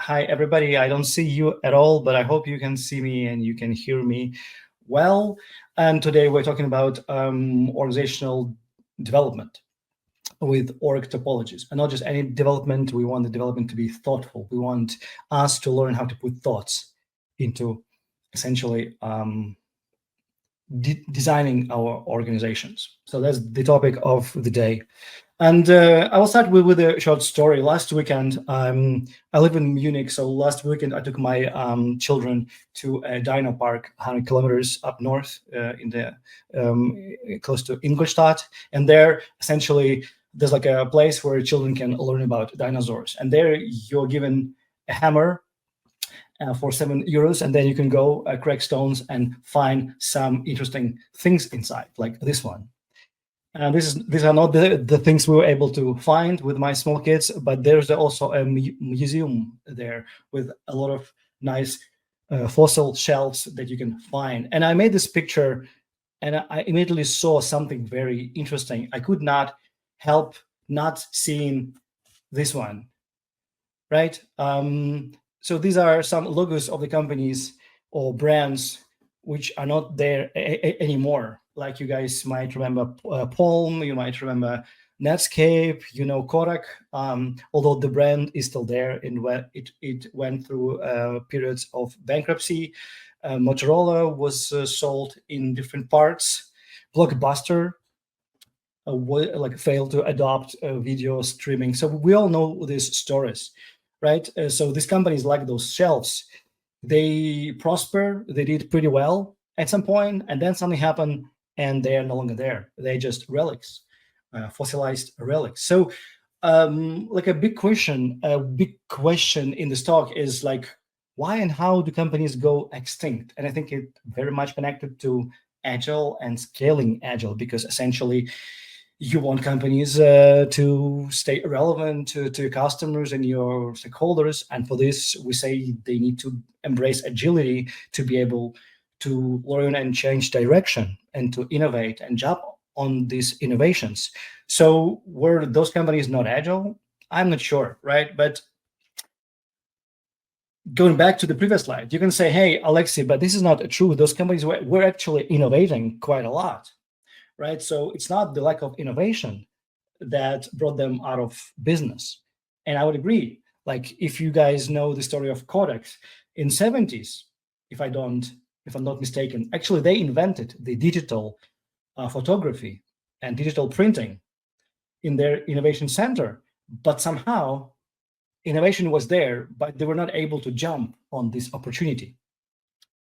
Hi, everybody. I don't see you at all, but I hope you can see me and you can hear me well. And today we're talking about organizational development with org topologies. And not just any development. We want the development to be thoughtful. We want us to learn how to put thoughts into essentially designing our organizations. So that's the topic of the day. And I will start with a short story. Last weekend, I live in Munich, so last weekend I took my children to a dino park 100 kilometers up north in the close to Ingolstadt. And there, essentially, there's like a place where children can learn about dinosaurs. And there you're given a hammer for €7, and then you can go crack stones and find some interesting things inside, like this one. These are not the things we were able to find with my small kids, but there's also a museum there with a lot of nice fossil shells that you can find. And I made this picture, and I immediately saw something very interesting. I could not help not seeing this one, right? So these are some logos of the companies or brands which are not there anymore. Like you guys might remember Palm, you might remember Netscape, Kodak, although the brand is still there and it went through periods of bankruptcy. Motorola was sold in different parts. Blockbuster failed to adopt video streaming. So we all know these stories, right? So these companies, like those shelves, they prosper, they did pretty well at some point, and then something happened and they are no longer there. They're just relics, fossilized relics. So a big question in this talk is like, why and how do companies go extinct? And I think it very much connected to Agile and scaling Agile, because essentially you want companies to stay relevant to your customers and your stakeholders. And for this, we say they need to embrace agility to be able to learn and change direction and to innovate and jump on these innovations. So were those companies not agile? I'm not sure, right? But going back to the previous slide, you can say, hey, Alexey, but this is not true. Those companies were actually innovating quite a lot, right? So it's not the lack of innovation that brought them out of business. And I would agree. Like, if you guys know the story of Kodak in 70s, if I'm not mistaken, actually they invented the digital photography and digital printing in their innovation center. But somehow innovation was there, but they were not able to jump on this opportunity,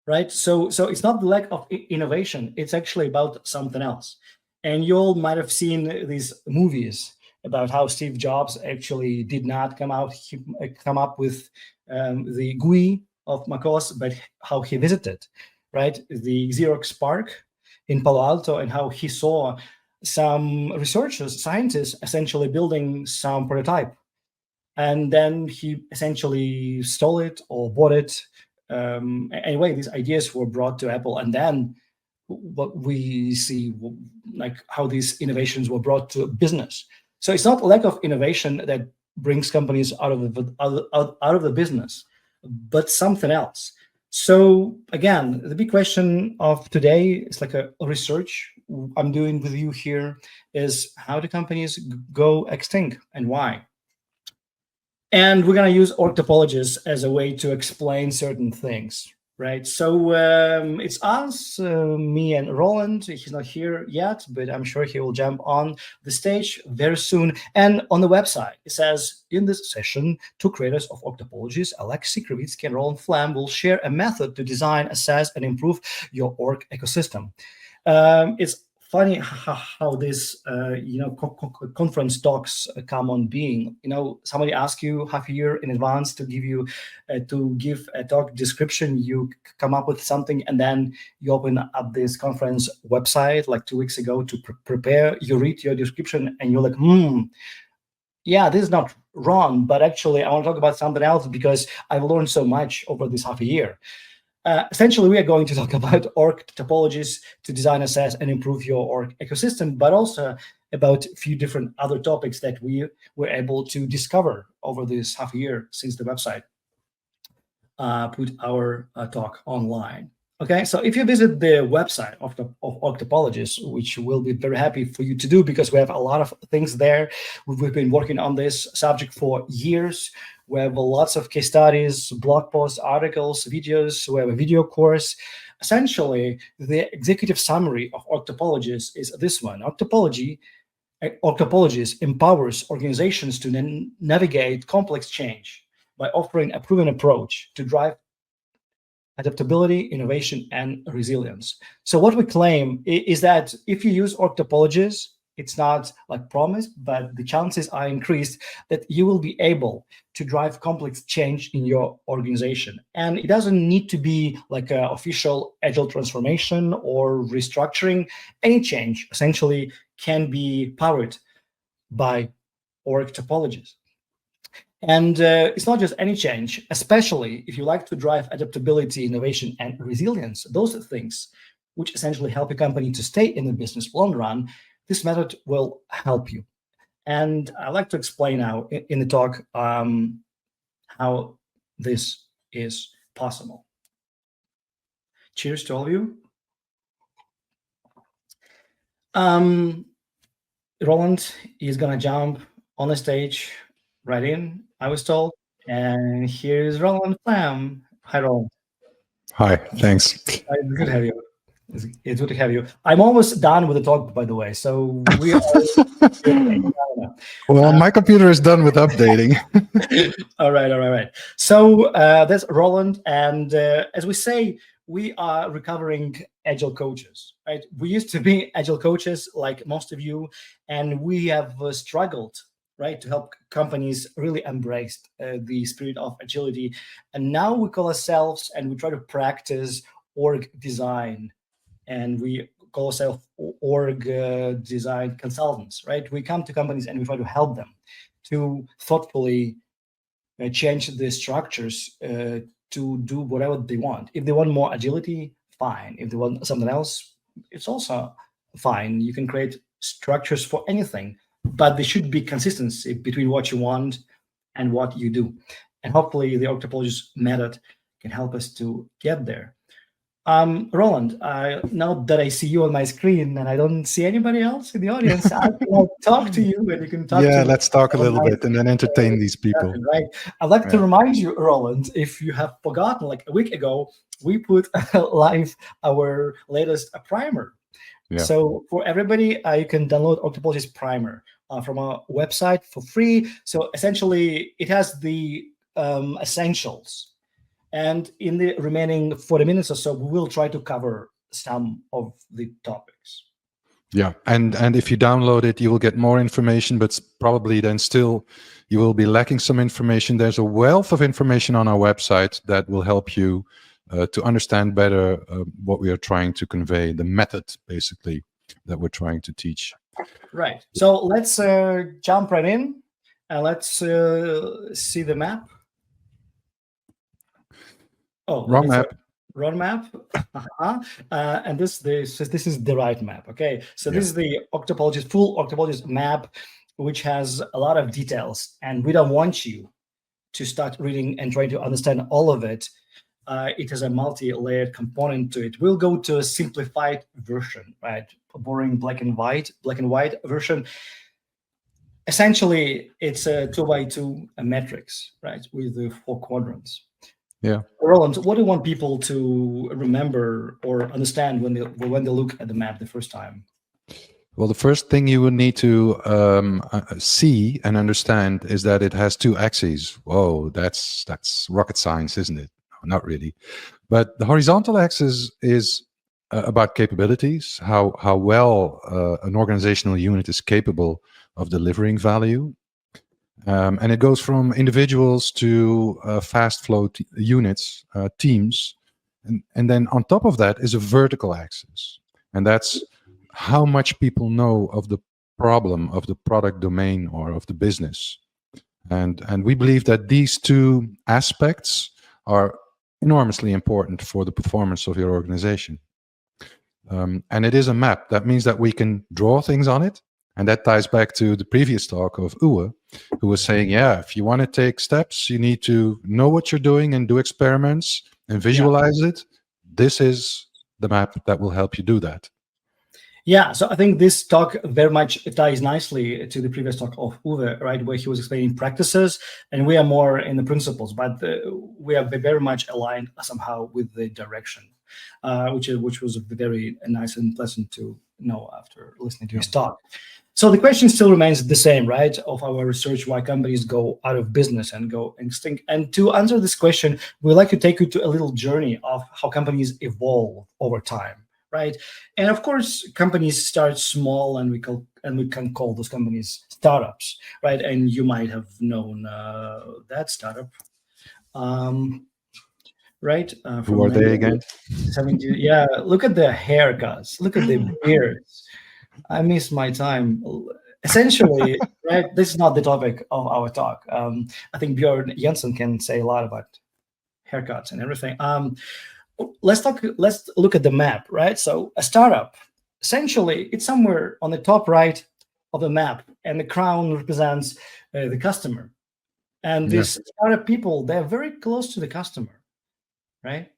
right? So it's not the lack of innovation. It's actually about something else. And you all might have seen these movies about how Steve Jobs actually did not come up with the GUI of macOS, but how he visited, right, the Xerox PARC in Palo Alto, and how he saw some scientists essentially building some prototype. And then he essentially stole it or bought it. Anyway, these ideas were brought to Apple, and then what we see, like how these innovations were brought to business. So it's not a lack of innovation that brings companies out of the business, but something else. So again, the big question of today is like a research I'm doing with you here is, how do companies go extinct and why? And we're going to use org topologies as a way to explain certain things, right? So it's us, me and Roland. He's not here yet, but I'm sure he will jump on the stage very soon. And on the website, it says, in this session, two creators of org topologies, Alexey Krivitsky and Roland Flemm, will share a method to design, assess, and improve your org ecosystem. It's funny how this conference talks come on being. Somebody asks you half a year in advance to give a talk description. You come up with something, and then you open up this conference website like 2 weeks ago to prepare. You read your description, and you're like, yeah, this is not wrong, but actually I want to talk about something else because I've learned so much over this half a year. Essentially, we are going to talk about org topologies to design, assess, and improve your org ecosystem, but also about a few different other topics that we were able to discover over this half a year since the website put our talk online. Okay, so if you visit the website of Org Topologies, which we'll be very happy for you to do because we have a lot of things there. We've been working on this subject for years. We have lots of case studies, blog posts, articles, videos. We have a video course. Essentially, the executive summary of Org Topologies is this one. Org Topologies empowers organizations to navigate complex change by offering a proven approach to drive adaptability, innovation, and resilience. So what we claim is that if you use Org Topologies, it's not like promised, but the chances are increased that you will be able to drive complex change in your organization. And it doesn't need to be like an official Agile transformation or restructuring. Any change essentially can be powered by Org Topologies. And it's not just any change, especially if you like to drive adaptability, innovation, and resilience, those things which essentially help your company to stay in the business long run, this method will help you. And I'd like to explain now in the talk how this is possible. Cheers to all of you. Roland is going to jump on the stage right in, I was told. And here's Roland Flemm. Hi, Roland. Hi, thanks. Good to have you. It's good to have you. I'm almost done with the talk, by the way. So we are. Well, my computer is done with updating. All right. So that's Roland. And as we say, we are recovering Agile coaches, right? We used to be Agile coaches like most of you, and we have struggled, right, to help companies really embrace the spirit of agility. And now we call ourselves and we try to practice org design, and we call ourselves org design consultants, right? We come to companies and we try to help them to thoughtfully change the structures to do whatever they want. If they want more agility, fine. If they want something else, it's also fine. You can create structures for anything, but there should be consistency between what you want and what you do. And hopefully the Org Topologies method can help us to get there. Roland, now that I see you on my screen and I don't see anybody else in the audience, I can talk to you and you can talk to me. Yeah, let's talk a little bit and then entertain these people. Right. I'd like to remind you, Roland, if you have forgotten, like a week ago, we put live our latest primer. Yeah. So for everybody, you can download Org Topologies primer from our website for free. So essentially, it has the essentials. And in the remaining 40 minutes or so, we will try to cover some of the topics. Yeah, and if you download it, you will get more information, but probably then still you will be lacking some information. There's a wealth of information on our website that will help you to understand better what we are trying to convey, the method, basically, that we're trying to teach. Right. So let's jump right in, and let's see the map. Oh, wrong map. Wrong map. And this is the right map. Okay, so this is the Org Topologies, full Org Topologies map, which has a lot of details, and we don't want you to start reading and trying to understand all of it. It has a multi-layered component to it. We'll go to a simplified version, right? A boring black and white version. Essentially, it's a 2x2 matrix, right, with the 4 quadrants. Yeah. Roland, what do you want people to remember or understand when they look at the map the first time? Well, the first thing you would need to see and understand is that it has 2 axes. Whoa, that's rocket science, isn't it? Not really. But the horizontal axis is about capabilities, how well an organizational unit is capable of delivering value. And it goes from individuals to fast flow units, teams. And then on top of that is a vertical axis. And that's how much people know of the problem of the product domain or of the business. And we believe that these 2 aspects are enormously important for the performance of your organization. And it is a map. That means that we can draw things on it, And that ties back to the previous talk of Uwe, who was saying, yeah, if you want to take steps, you need to know what you're doing and do experiments and visualize it. This is the map that will help you do that. Yeah, so I think this talk very much ties nicely to the previous talk of Uwe, right, where he was explaining practices, and we are more in the principles, but we are very much aligned somehow with the direction, which was very nice and pleasant to know after listening to his talk. So the question still remains the same, right, of our research, why companies go out of business and go extinct. And to answer this question, we'd like to take you to a little journey of how companies evolve over time. Right, and of course, companies start small, and we can call those companies startups, right? And you might have known that startup, right? Who are they again? 70, yeah, look at the haircuts, look at the beards. I miss my time. Essentially, right? This is not the topic of our talk. I think Björn Jensen can say a lot about haircuts and everything. Let's look at the map, right? So a startup, essentially, it's somewhere on the top right of the map, and the crown represents the customer. And these startup people, they're very close to the customer, right?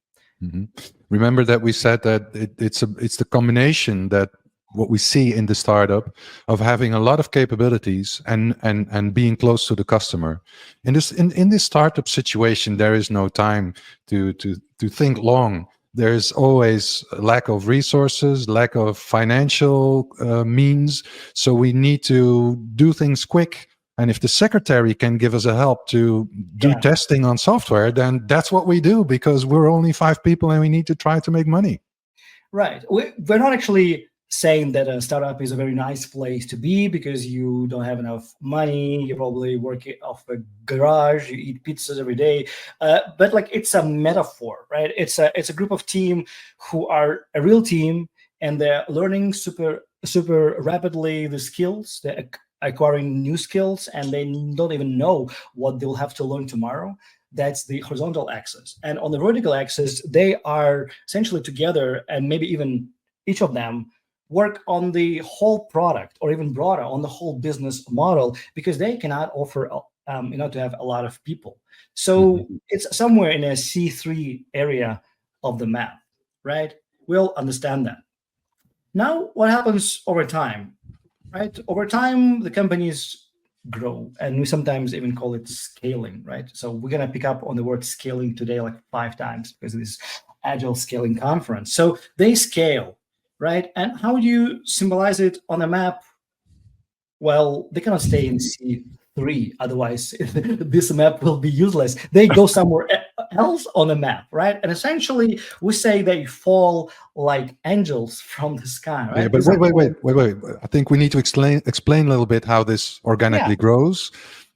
Mm-hmm. Remember that we said that it's the combination that what we see in the startup of having a lot of capabilities and being close to the customer. In this startup situation, there is no time to think long. There's always a lack of resources, lack of financial means. So we need to do things quick. And if the secretary can give us a help to do testing on software, then that's what we do, because we're only 5 people and we need to try to make money. Right. We're not actually saying that a startup is a very nice place to be because you don't have enough money, you probably work off a garage, you eat pizzas every day, but like it's a metaphor, right? It's a group of team who are a real team, and they're learning super rapidly the skills, they're acquiring new skills, and they don't even know what they'll have to learn tomorrow. That's the horizontal axis. And on the vertical axis, they are essentially together, and maybe even each of them work on the whole product, or even broader, on the whole business model, because they cannot offer to have a lot of people. So it's somewhere in a C3 area of the map, right? We'll understand that. Now, what happens over time, right? Over time, the companies grow, and we sometimes even call it scaling, right? So we're going to pick up on the word scaling today like 5 times because of this Agile scaling conference. So they scale, right? And how do you symbolize it on a map? Well, they cannot stay in C3, otherwise this map will be useless. They go somewhere else on the map, right? And essentially, we say they fall like angels from the sky, right? Yeah, but wait. I think we need to explain a little bit how this organically grows.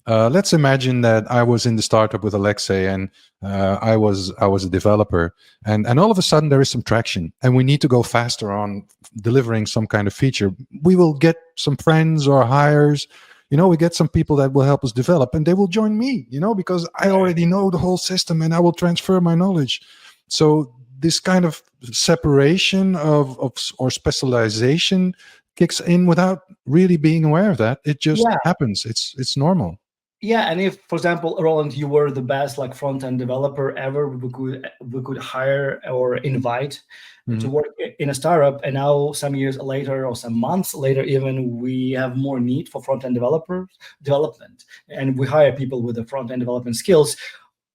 Let's imagine that I was in the startup with Alexey, and I was a developer, and all of a sudden there is some traction, and we need to go faster on delivering some kind of feature. We will get some friends or hires, we get some people that will help us develop, and they will join me, because I already know the whole system, and I will transfer my knowledge. So this kind of separation of or specialization kicks in without really being aware of that. It just happens. It's normal. Yeah, and if, for example, Roland, you were the best like front-end developer ever, we could hire or invite to work in a startup, and now some years later or some months later, even we have more need for front-end development, and we hire people with the front-end development skills.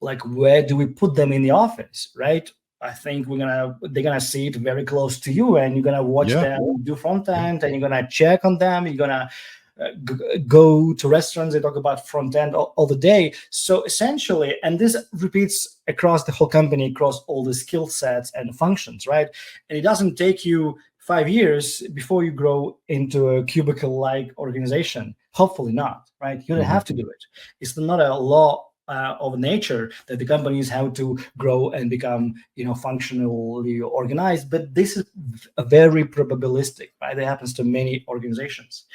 Like, where do we put them in the office, right? I think they're gonna see it very close to you, and you're gonna watch them do front-end, and you're gonna check on them. You're gonna go to restaurants and talk about front end all the day. So essentially, and this repeats across the whole company, across all the skill sets and functions, right? And it doesn't take you 5 years before you grow into a cubicle-like organization. Hopefully not, right? You don't have to do it. It's not a law of nature that the companies have to grow and become, functionally organized. But this is very probabilistic, right? That happens to many organizations.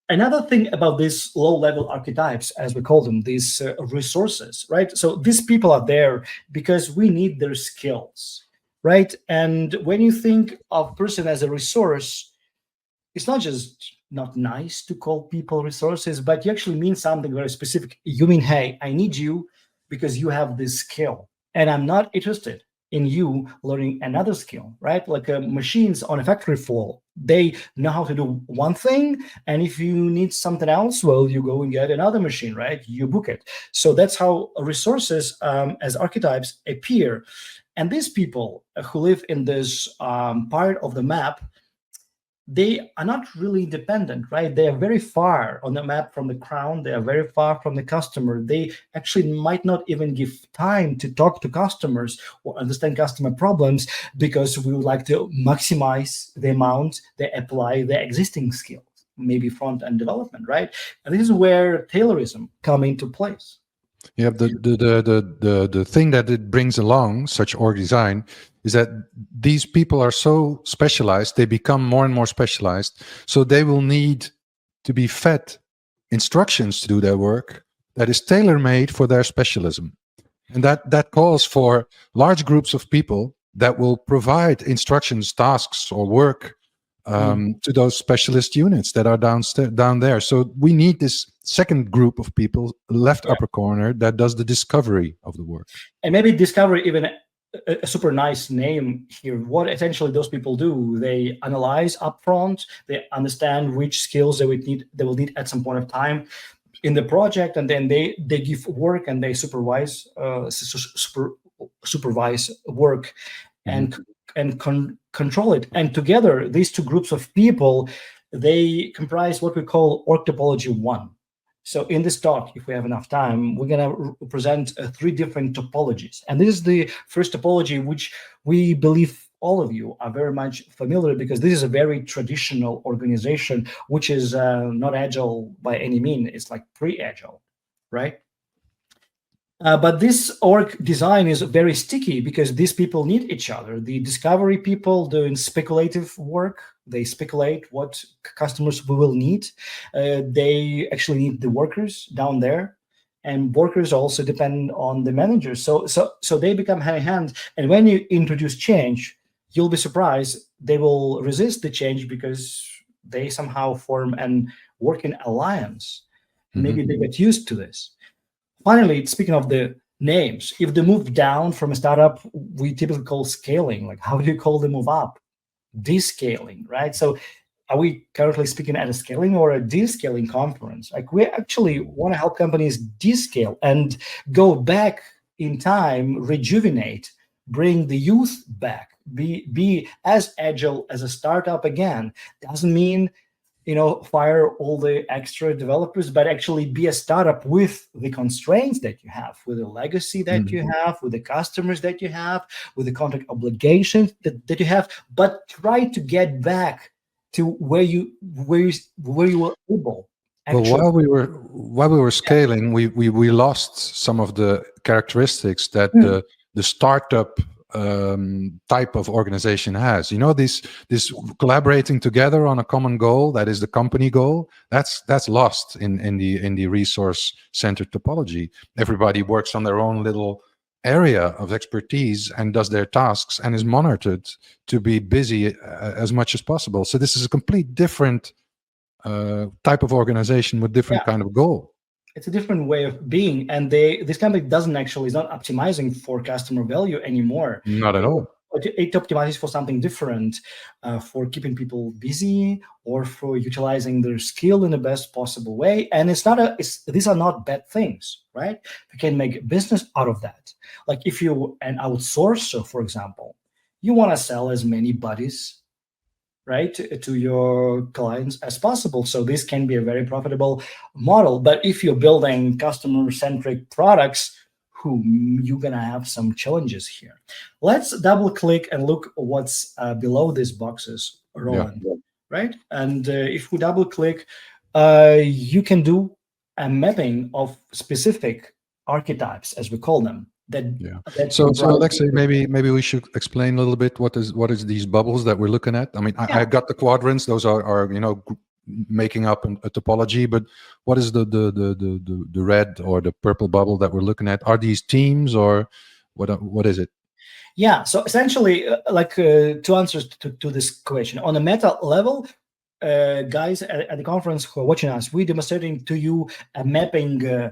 Another thing about these low-level archetypes, as we call them, these resources, right? So these people are there because we need their skills, right? And when you think of a person as a resource, it's not just not nice to call people resources, but you actually mean something very specific. You mean, hey, I need you because you have this skill, and I'm not interested in you learning another skill, right? Like machines on a factory floor, they know how to do one thing, and if you need something else, well, you go and get another machine, right? You book it. So that's how resources as archetypes appear. And these people who live in this part of the map, they are not really independent, right? They are very far on the map from the crown. They are very far from the customer. They actually might not even give time to talk to customers or understand customer problems, because we would like to maximize the amount they apply their existing skills, maybe front-end development, right? And this is where Taylorism come into place. Yeah, the thing that it brings along, such org design, is that these people are so specialized, they become more and more specialized, so they will need to be fed instructions to do their work that is tailor-made for their specialism. And that calls for large groups of people that will provide instructions, tasks, or work to those specialist units that are down there. So we need this second group of people, left upper corner, that does the discovery of the work. And maybe discovery, even a super nice name here. What essentially those people do, they analyze upfront, they understand which skills they will need at some point of time in the project, and then they give work and they supervise work and control it. And together, these two groups of people, they comprise what we call Org Topology 1. So in this talk, if we have enough time, we're going to present 3 different topologies. And this is the first topology, which we believe all of you are very much familiar, because this is a very traditional organization, which is not agile by any means. It's like pre-agile, right? But this org design is very sticky, because these people need each other. The discovery people doing speculative work, they speculate what customers will need. They actually need the workers down there, and workers also depend on the managers. So they become hand in hand. And when you introduce change, you'll be surprised they will resist the change, because they somehow form an working alliance. Maybe they get used to this. Finally, speaking of the names, if they move down from a startup, we typically call scaling. Like, how do you call the move up? Descaling, right? So are we currently speaking at a scaling or a descaling conference? Like, we actually want to help companies descale and go back in time, rejuvenate, bring the youth back, be as agile as a startup again. Doesn't mean fire all the extra developers, but actually be a startup with the constraints that you have, with the legacy that you have, with the customers that you have, with the contract obligations that you have, but try to get back to where you were able. Actually. Well, while we were scaling, we lost some of the characteristics that the startup type of organization has. This collaborating together on a common goal, that is the company goal, that's lost in the resource centered topology. Everybody works on their own little area of expertise and does their tasks and is monitored to be busy as much as possible. So this is a complete different type of organization with different kind of goal. It's a different way of being, and this company is not optimizing for customer value anymore. Not at all. It optimizes for something different, for keeping people busy or for utilizing their skill in the best possible way. And these are not bad things, right? You can make business out of that. Like if you're an outsourcer, for example, you want to sell as many buddies, right, to your clients as possible. So this can be a very profitable model. But if you're building customer-centric products, you're gonna have some challenges here. Let's double click and look what's below these boxes, Roland, right? And if we double click, you can do a mapping of specific archetypes, as we call them. So Alexey, maybe we should explain a little bit what is these bubbles that we're looking at. I mean, I got the quadrants; those are making up a topology. But what is the red or the purple bubble that we're looking at? Are these teams or what is it? Yeah. So essentially, two answers to this question. On a meta level, guys at the conference who are watching us, we're demonstrating to you a mapping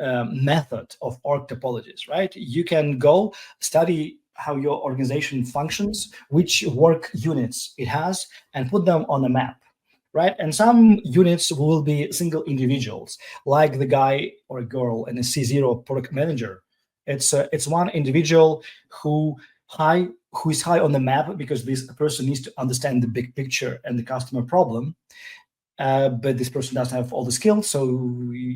method of org topologies, right? You can go study how your organization functions, which work units it has, and put them on a map, right? And some units will be single individuals, like the guy or girl in a C0 product manager. It's one individual who is high on the map because this person needs to understand the big picture and the customer problem. But this person doesn't have all the skills, so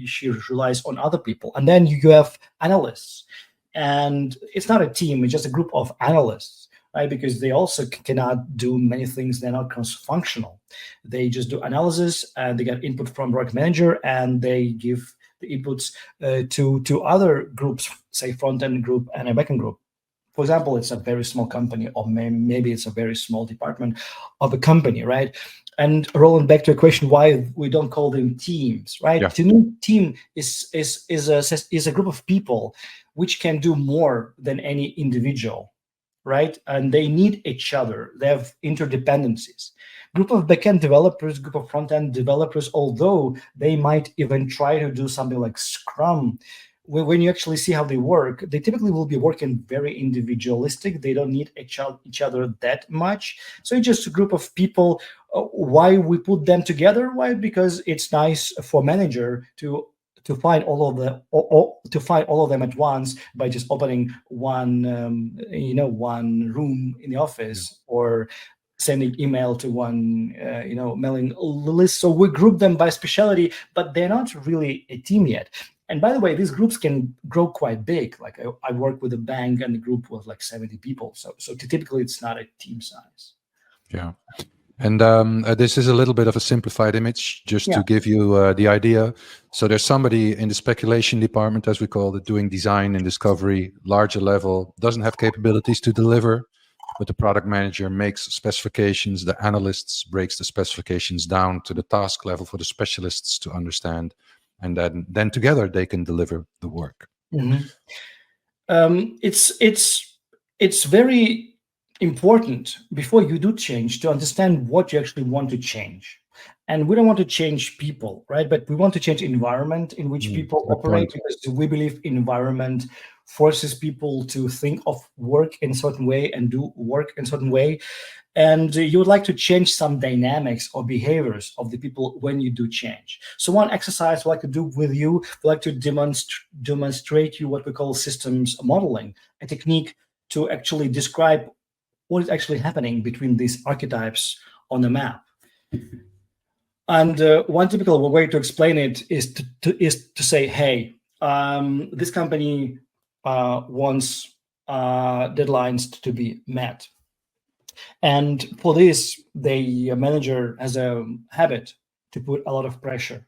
she relies on other people. And then you have analysts, and it's not a team; it's just a group of analysts, right? Because they also cannot do many things; they're not cross-functional. They just do analysis, and they get input from product manager, and they give the inputs to other groups, say front-end group and a back-end group. For example, it's a very small company, or maybe it's a very small department of a company, right? And Roland, back to a question, why we don't call them teams, right? Yeah. To me, team is a group of people which can do more than any individual, right? And they need each other. They have interdependencies. Group of backend developers, group of front-end developers, although they might even try to do something like Scrum, when you actually see how they work, they typically will be working very individualistic. They don't need each other that much. So it's just a group of people. Why we put them together? Why? Because it's nice for manager to find all of them at once by just opening one room in the office, or sending email to one mailing list. So we group them by specialty, but they're not really a team yet. And by the way, these groups can grow quite big. Like I work with a bank, and the group was like 70 people. So typically it's not a team size. Yeah. And this is a little bit of a simplified image, just to give you the idea. So there's somebody in the speculation department, as we call it, doing design and discovery, larger level, doesn't have capabilities to deliver, but the product manager makes specifications. The analysts breaks the specifications down to the task level for the specialists to understand. And then together they can deliver the work. Mm-hmm. It's very important before you do change to understand what you actually want to change. And we don't want to change people, right? But we want to change environment in which people operate, because we believe environment forces people to think of work in a certain way and do work in a certain way. And you would like to change some dynamics or behaviors of the people when you do change. So one exercise I'd like to do with you, I'd like to demonstrate you what we call systems modeling, a technique to actually describe what is actually happening between these archetypes on the map. And one typical way to explain it is to say, hey, this company wants deadlines to be met. And for this, the manager has a habit to put a lot of pressure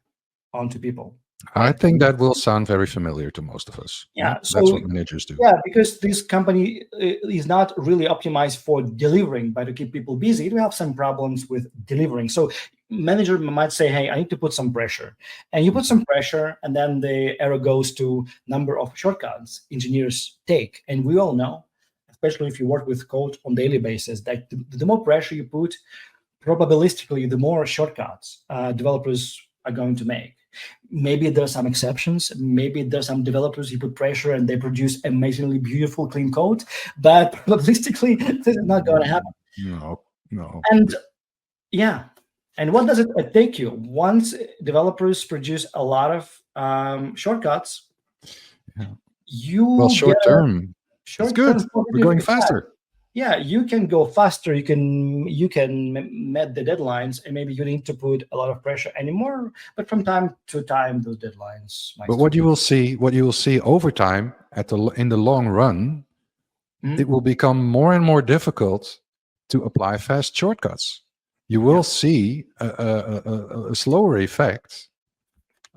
onto people. I think that will sound very familiar to most of us. Yeah, so that's what managers do. Yeah, because this company is not really optimized for delivering, but to keep people busy, it will have some problems with delivering. So manager might say, hey, I need to put some pressure. And you put some pressure, and then the arrow goes to number of shortcuts engineers take. And we all know, especially if you work with code on daily basis, that the more pressure you put, probabilistically, the more shortcuts developers are going to make. Maybe there's some exceptions. Maybe there's some developers you put pressure and they produce amazingly beautiful, clean code. But probabilistically, this is not going to happen. No. And yeah. And what does it take you? Once developers produce a lot of shortcuts, you short term. It's good. We're going faster. Yeah, you can go faster. You can meet the deadlines, and maybe you need to put a lot of pressure anymore. But from time to time, those deadlines. But what you will see over time, in the long run, it will become more and more difficult to apply fast shortcuts. You will see a slower effect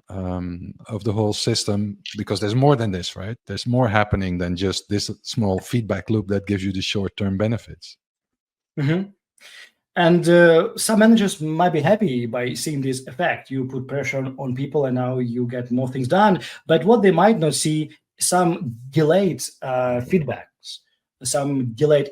of the whole system, because there's more than this, right? There's more happening than just this small feedback loop that gives you the short-term benefits. Mm-hmm. And some managers might be happy by seeing this effect. You put pressure on people, and now you get more things done. But what they might not see, some delayed feedbacks. some delayed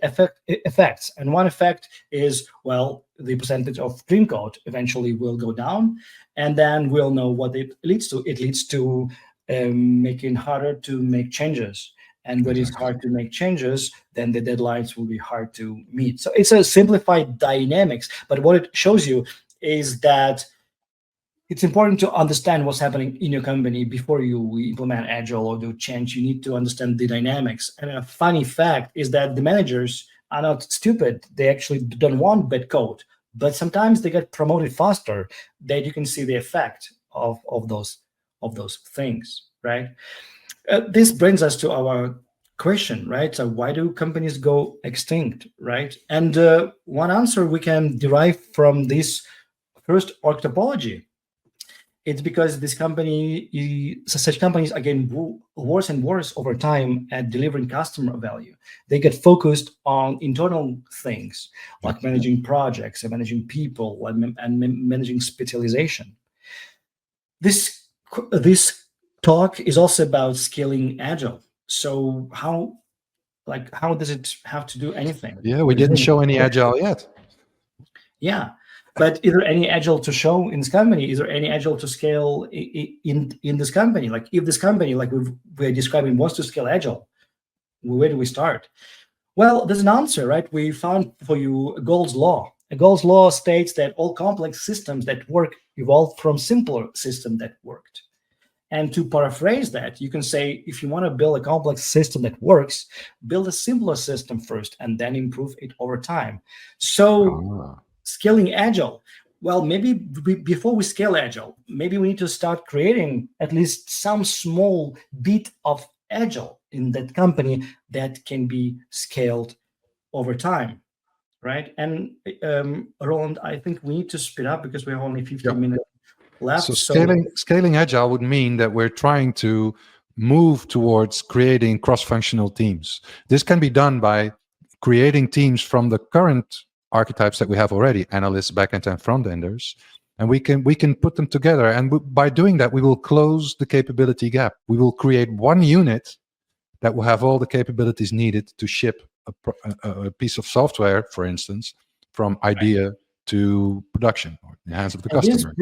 effects. And one effect is, well, the percentage of clean code eventually will go down, and then we'll know what it leads to. It leads to making harder to make changes. And when it's hard to make changes, then the deadlines will be hard to meet. So it's a simplified dynamics. But what it shows you is that it's important to understand what's happening in your company before you implement Agile or do change. You need to understand the dynamics. And a funny fact is that the managers are not stupid. They actually don't want bad code, but sometimes they get promoted faster. That you can see the effect of those things, right? This brings us to our question, right? So why do companies go extinct, right? And one answer we can derive from this first org topology. It's because such companies are getting worse and worse over time at delivering customer value. They get focused on internal things like managing projects and managing people and managing specialization. This talk is also about scaling Agile. So how does it have to do anything? Yeah, we didn't show any Agile yet. Yeah. But is there any Agile to show in this company? Is there any Agile to scale in this company? Like if this company, like we're describing, wants to scale Agile, where do we start? Well, there's an answer, right? We found for you Gall's law. Gall's law states that all complex systems that work evolved from simpler systems that worked. And to paraphrase that, you can say, if you want to build a complex system that works, build a simpler system first and then improve it over time. So scaling Agile, well, maybe before we scale Agile, maybe we need to start creating at least some small bit of Agile in that company that can be scaled over time, right? And Roland, I think we need to speed up because we have only 15 minutes left. So scaling Agile would mean that we're trying to move towards creating cross-functional teams. This can be done by creating teams from the current archetypes that we have already, analysts, backend, and front-enders, and we can put them together. And by doing that, we will close the capability gap. We will create one unit that will have all the capabilities needed to ship a piece of software, for instance, from idea to production or in the hands of the customer.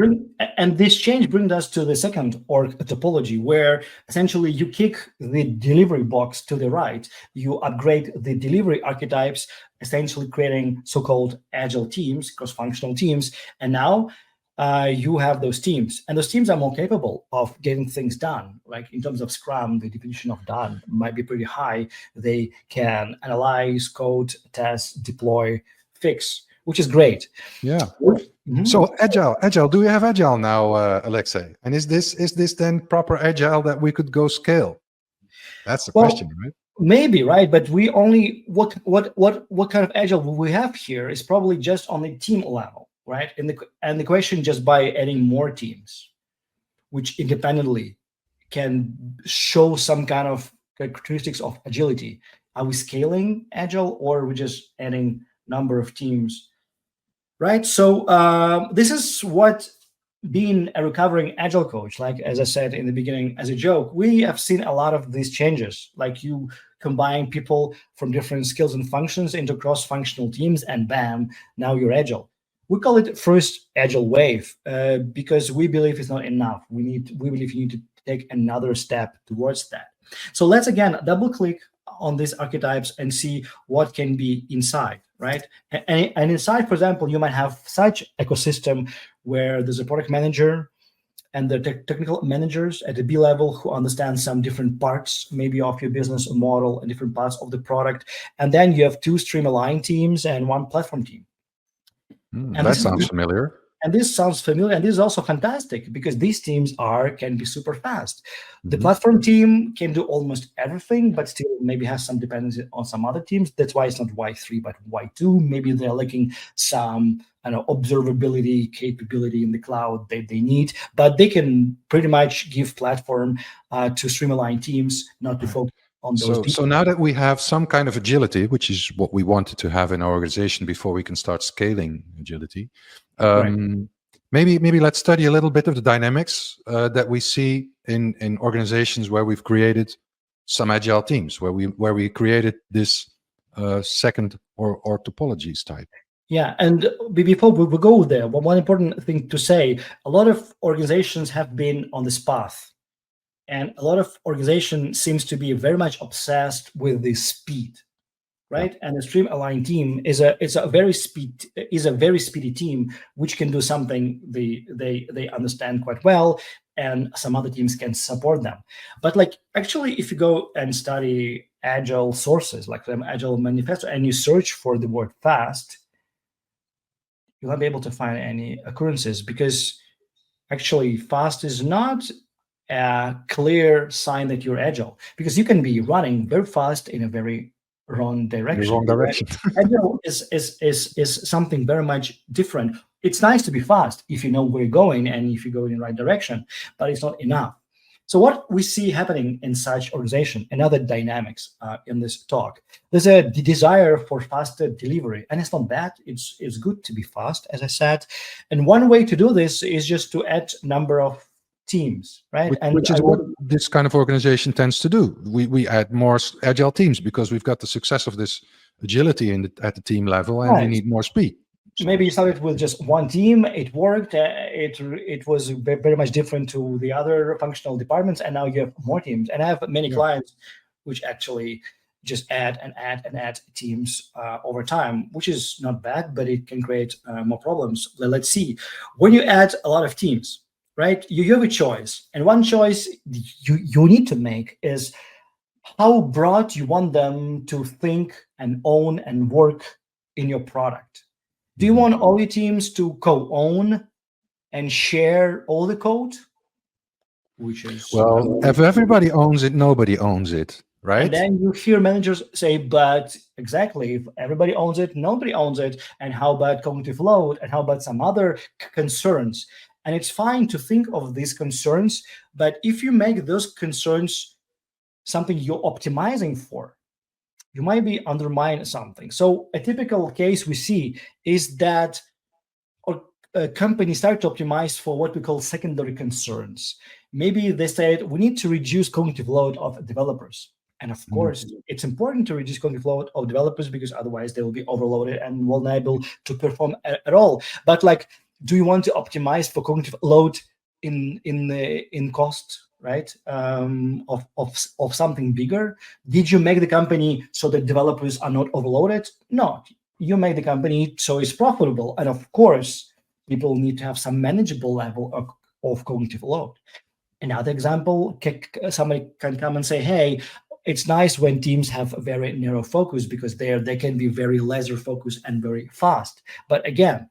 This change brings us to the second org topology, where essentially you kick the delivery box to the right, you upgrade the delivery archetypes, essentially creating so-called Agile teams, cross-functional teams, and now you have those teams, and those teams are more capable of getting things done. Like in terms of Scrum, the definition of done might be pretty high. They can analyze, code, test, deploy, fix, which is great. Yeah. So Agile. Do we have Agile now, Alexey? And is this then proper Agile that we could go scale? That's the question, right? Maybe, right? But we only what kind of Agile we have here is probably just on the team level, right? And the question just by adding more teams, which independently can show some kind of characteristics of agility. Are we scaling Agile, or are we just adding number of teams? Right. So this is what being a recovering Agile coach, like as I said in the beginning, as a joke, we have seen a lot of these changes. Like you combine people from different skills and functions into cross-functional teams, and bam, now you're Agile. We call it first Agile wave because we believe it's not enough. We believe you need to take another step towards that. So let's again double click on these archetypes and see what can be inside, right? And inside, for example, you might have such ecosystem where there's a product manager and the technical managers at the B level who understand some different parts, maybe of your business model and different parts of the product. And then you have 2 stream aligned teams and 1 platform team. And that sounds familiar. And this sounds familiar, and this is also fantastic because these teams can be super fast. The platform team can do almost everything, but still maybe has some dependency on some other teams. That's why it's not Y3, but Y2. Maybe they're lacking some observability capability in the cloud that they need, but they can pretty much give platform to streamline teams, not to focus on those teams. So now that we have some kind of agility, which is what we wanted to have in our organization before we can start scaling agility, maybe let's study a little bit of the dynamics that we see in organizations where we've created some agile teams, where we created this second or topologies type. Yeah, and before we go there, one important thing to say, a lot of organizations have been on this path, and a lot of organizations seems to be very much obsessed with the speed, right? And the stream aligned team is a very speedy team which can do something they understand quite well, and some other teams can support them. But like actually, if you go and study Agile sources like the Agile manifesto and you search for the word fast, you'll not be able to find any occurrences, because actually fast is not a clear sign that you're agile, because you can be running very fast in a very wrong direction. The wrong direction. Agile is something very much different. It's nice to be fast if you know where you're going and if you go in the right direction, but it's not enough. So what we see happening in such organization and other dynamics in this talk, there's a desire for faster delivery, and it's not bad. It's good to be fast, as I said. And one way to do this is just to add number of teams, right? Which is what this kind of organization tends to do. We add more agile teams because we've got the success of this agility at the team level, and we need more speed. Maybe you started with just one team, it worked, it was very much different to the other functional departments, and now you have more teams. And I have many clients which actually just add and add teams over time, which is not bad, but it can create more problems. Let's see. When you add a lot of teams, right, you have a choice. And one choice you need to make is how broad you want them to think and own and work in your product. Do you want all your teams to co-own and share all the code? Which is if everybody owns it, nobody owns it, right? And then you hear managers say, but exactly, if everybody owns it, nobody owns it. And how about cognitive load? And how about some other concerns? And it's fine to think of these concerns, but if you make those concerns something you're optimizing for, you might be undermining something. So a typical case we see is that companies start to optimize for what we call secondary concerns. Maybe they said, we need to reduce cognitive load of developers. And of course, it's important to reduce cognitive load of developers because otherwise they will be overloaded and will not able to perform at all. But like, do you want to optimize for cognitive load in cost? Right, of something bigger? Did you make the company so that developers are not overloaded? No, you make the company so it's profitable. And of course, people need to have some manageable level of cognitive load. Another example, somebody can come and say, hey, it's nice when teams have a very narrow focus because they can be very laser focused and very fast. But again,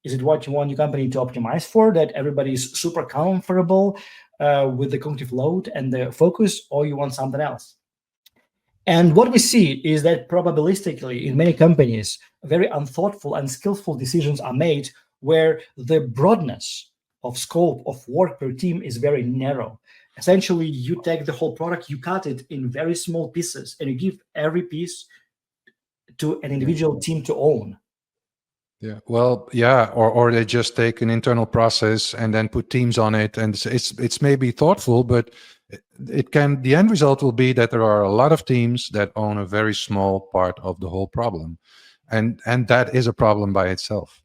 is it what you want your company to optimize for, that everybody is super comfortable with the cognitive load and the focus, or you want something else? And what we see is that probabilistically in many companies, very unthoughtful and skillful decisions are made where the broadness of scope of work per team is very narrow. Essentially, you take the whole product, you cut it in very small pieces, and you give every piece to an individual team to own. Yeah, well, yeah, or they just take an internal process and then put teams on it, and it's maybe thoughtful, but the end result will be that there are a lot of teams that own a very small part of the whole problem, and that is a problem by itself.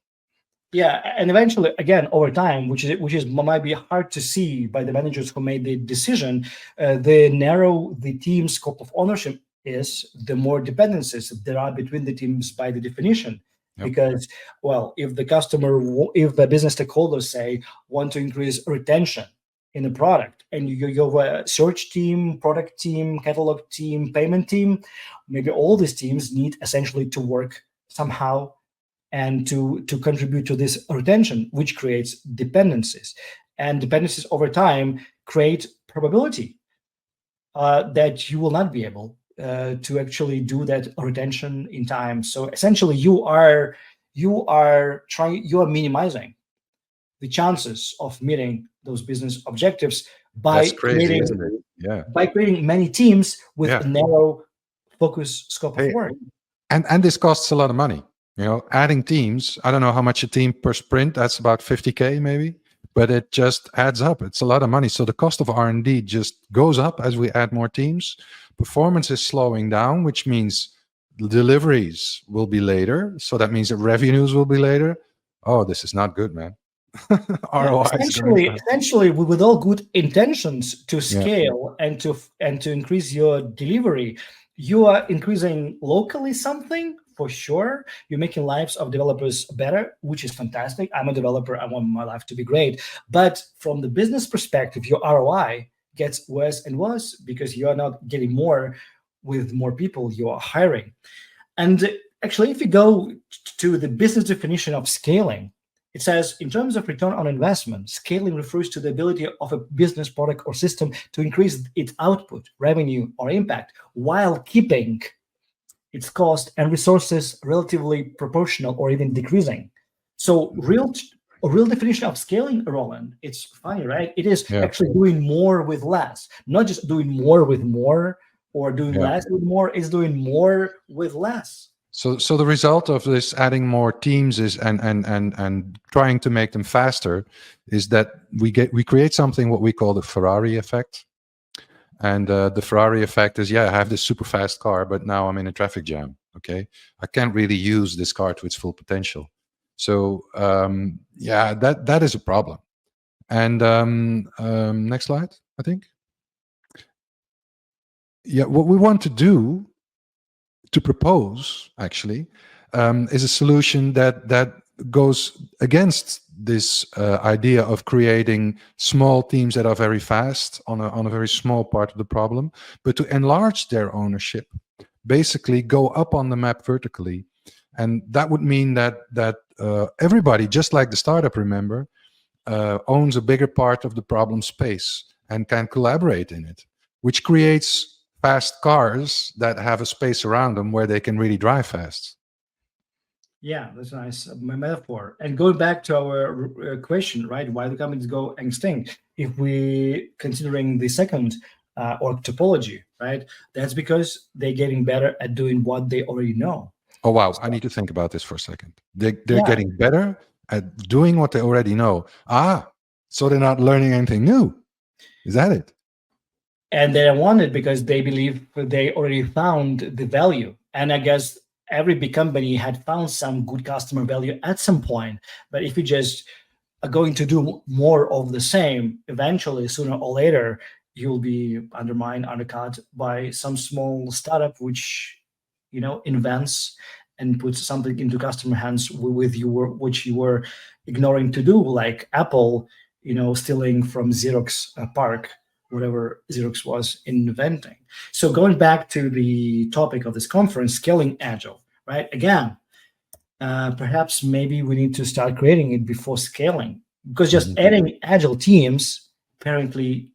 Yeah, and eventually, again, over time, which is might be hard to see by the managers who made the decision, the narrow the team scope of ownership is, the more dependencies there are between the teams by the definition. Yep. Because, well, if the business stakeholders say want to increase retention in the product, and you have a search team, product team, catalog team, payment team, maybe all these teams need essentially to work somehow and to contribute to this retention, which creates dependencies. And dependencies over time create probability that you will not be able to actually do that retention in time. So essentially, you are minimizing the chances of meeting those business objectives by crazy, isn't it? Yeah. By creating many teams with a narrow focus scope of work. And this costs a lot of money. You know, adding teams, I don't know how much a team per sprint, that's about 50K maybe, but it just adds up. It's a lot of money. So the cost of R&D just goes up as we add more teams. Performance is slowing down, which means deliveries will be later. So that means that revenues will be later. Oh, this is not good, man. ROI is going down. Essentially, with all good intentions to Yeah. scale and to increase your delivery, you are increasing locally something for sure. You're making lives of developers better, which is fantastic. I'm a developer. I want my life to be great. But from the business perspective, your ROI gets worse and worse because you are not getting more with more people you are hiring. And actually, if you go to the business definition of scaling, it says, in terms of return on investment, scaling refers to the ability of a business product or system to increase its output, revenue, or impact while keeping its cost and resources relatively proportional or even decreasing. So a real definition of scaling, Roland, it's funny, right? It is actually doing more with less, not just doing more with more or doing less with more. It's doing more with less. So the result of this adding more teams is and trying to make them faster is that we create something what we call the Ferrari effect. And the Ferrari effect is, I have this super fast car, but now I'm in a traffic jam. Okay, I can't really use this car to its full potential. So that is a problem. And next slide, I think. Yeah, what we want to do, to propose actually, is a solution that goes against this idea of creating small teams that are very fast on a very small part of the problem, but to enlarge their ownership, basically go up on the map vertically. And that would mean that everybody, just like the startup, remember, owns a bigger part of the problem space and can collaborate in it, which creates fast cars that have a space around them where they can really drive fast. Yeah, that's nice metaphor. And going back to our question, right? Why the companies go extinct? If we considering the second org topology, right? That's because they're getting better at doing what they already know. Oh wow! I need to think about this for a second. They're getting better at doing what they already know. So they're not learning anything new. Is that it? And they don't want it because they believe they already found the value. And I guess every big company had found some good customer value at some point. But if you just are going to do more of the same, eventually, sooner or later, you'll be undercut by some small startup which, invents and puts something into customer hands which you were ignoring to do, like Apple, stealing from Xerox PARC, whatever Xerox was inventing. So going back to the topic of this conference, scaling Agile, right? Again, perhaps maybe we need to start creating it before scaling, because just adding Agile teams apparently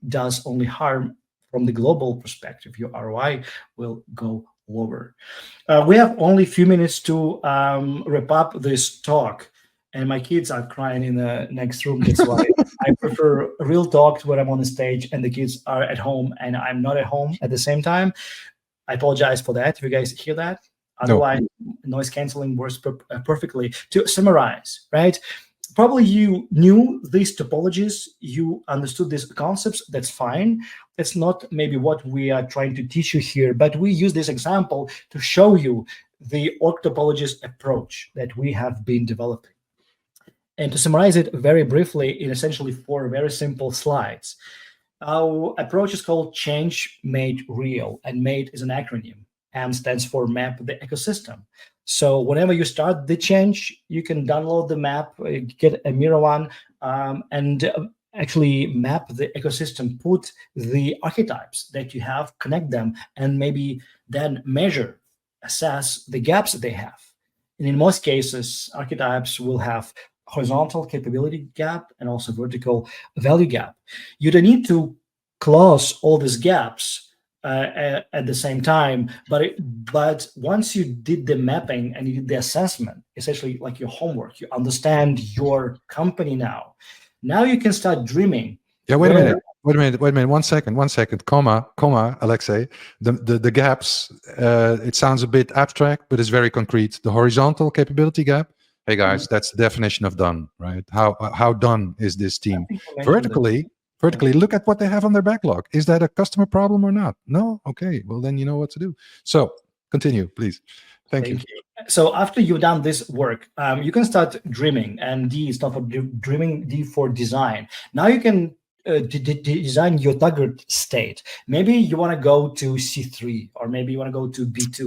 does only harm from the global perspective. Your ROI will go lower. We have only a few minutes to wrap up this talk. And my kids are crying in the next room. That's why I prefer a real talk when I'm on the stage and the kids are at home and I'm not at home at the same time. I apologize for that if you guys hear that. Otherwise, noise canceling works perfectly. To summarize, right? Probably you knew these topologies, you understood these concepts, that's fine. That's not maybe what we are trying to teach you here, but we use this example to show you the org topologies approach that we have been developing. And to summarize it very briefly in essentially 4 very simple slides, our approach is called Change Made Real, and MADE is an acronym. M stands for Map the Ecosystem. So whenever you start the change, you can download the map, get a mirror one, and actually map the ecosystem, put the archetypes that you have, connect them, and maybe then measure, assess the gaps that they have. And in most cases, archetypes will have horizontal capability gap and also vertical value gap. You don't need to close all these gaps at the same time, but once you did the mapping and you did the assessment, essentially like your homework, you understand your company now you can start dreaming. Wait a minute, one second, comma, Alexey. The gaps, it sounds a bit abstract, but it's very concrete. The horizontal capability gap, hey guys, that's the definition of done, right? How done is this team? Vertically, look at what they have on their backlog. Is that a customer problem or not? No? Okay, well then you know what to do. So Continue, please. Thank you. Thank you. So after you've done this work, you can start dreaming, and D is not for dreaming, D for design. Now you can design your target state. Maybe you want to go to C3, or maybe you want to go to B2,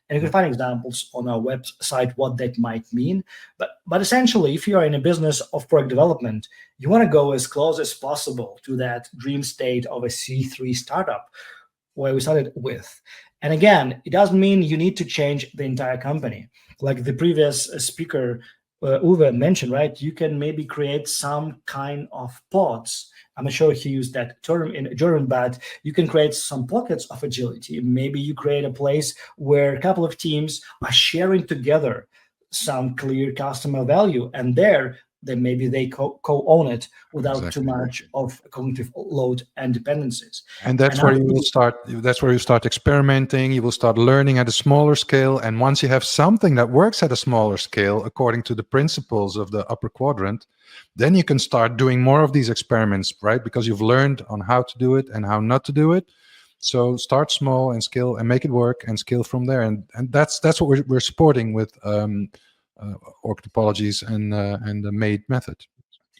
and you can find examples on our website what that might mean. But essentially, if you are in a business of product development, you want to go as close as possible to that dream state of a C3 startup where we started with. And again, it doesn't mean you need to change the entire company. Like the previous speaker, Uwe mentioned, right? You can maybe create some kind of pods. I'm not sure he used that term in German, but you can create some pockets of agility. Maybe you create a place where a couple of teams are sharing together some clear customer value, and there then maybe they co-own it without too much of cognitive load and dependencies. And that's where you will start. That's where you start experimenting. You will start learning at a smaller scale. And once you have something that works at a smaller scale, according to the principles of the upper quadrant, then you can start doing more of these experiments, right? Because you've learned on how to do it and how not to do it. So start small and scale and make it work and scale from there. And that's what we're supporting with Org Topologies and the MADE method.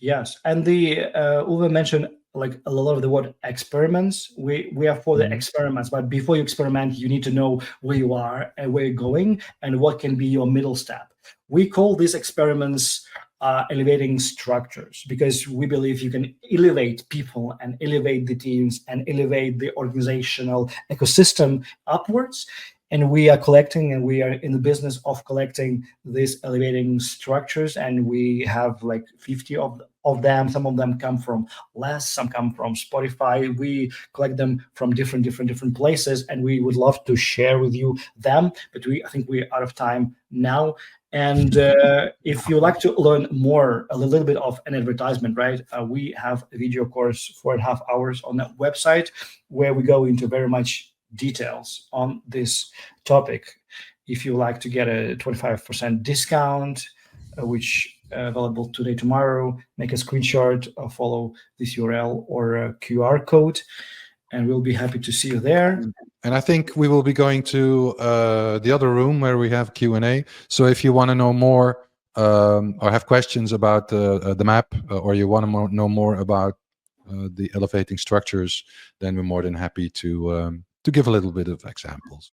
Yes, and the Uwe mentioned like a lot of the word experiments. We are for the experiments, but before you experiment, you need to know where you are and where you're going and what can be your middle step. We call these experiments elevating structures, because we believe you can elevate people and elevate the teams and elevate the organizational ecosystem upwards. And we are collecting, and we are in the business of collecting these elevating structures. And we have like 50 of them. Some of them come from LESS, some come from Spotify. We collect them from different places, and we would love to share with you them. But I think we're out of time now. And if you like to learn more, a little bit of an advertisement, right? We have a video course, 4.5 hours on that website, where we go into very much details on this topic. If you like to get a 25% discount, which available today, tomorrow, make a screenshot, follow this URL or a QR code, and we'll be happy to see you there. And I think we will be going to the other room where we have Q&A. So if you want to know more or have questions about the map, or you want to know more about the elevating structures, then we're more than happy to give a little bit of examples.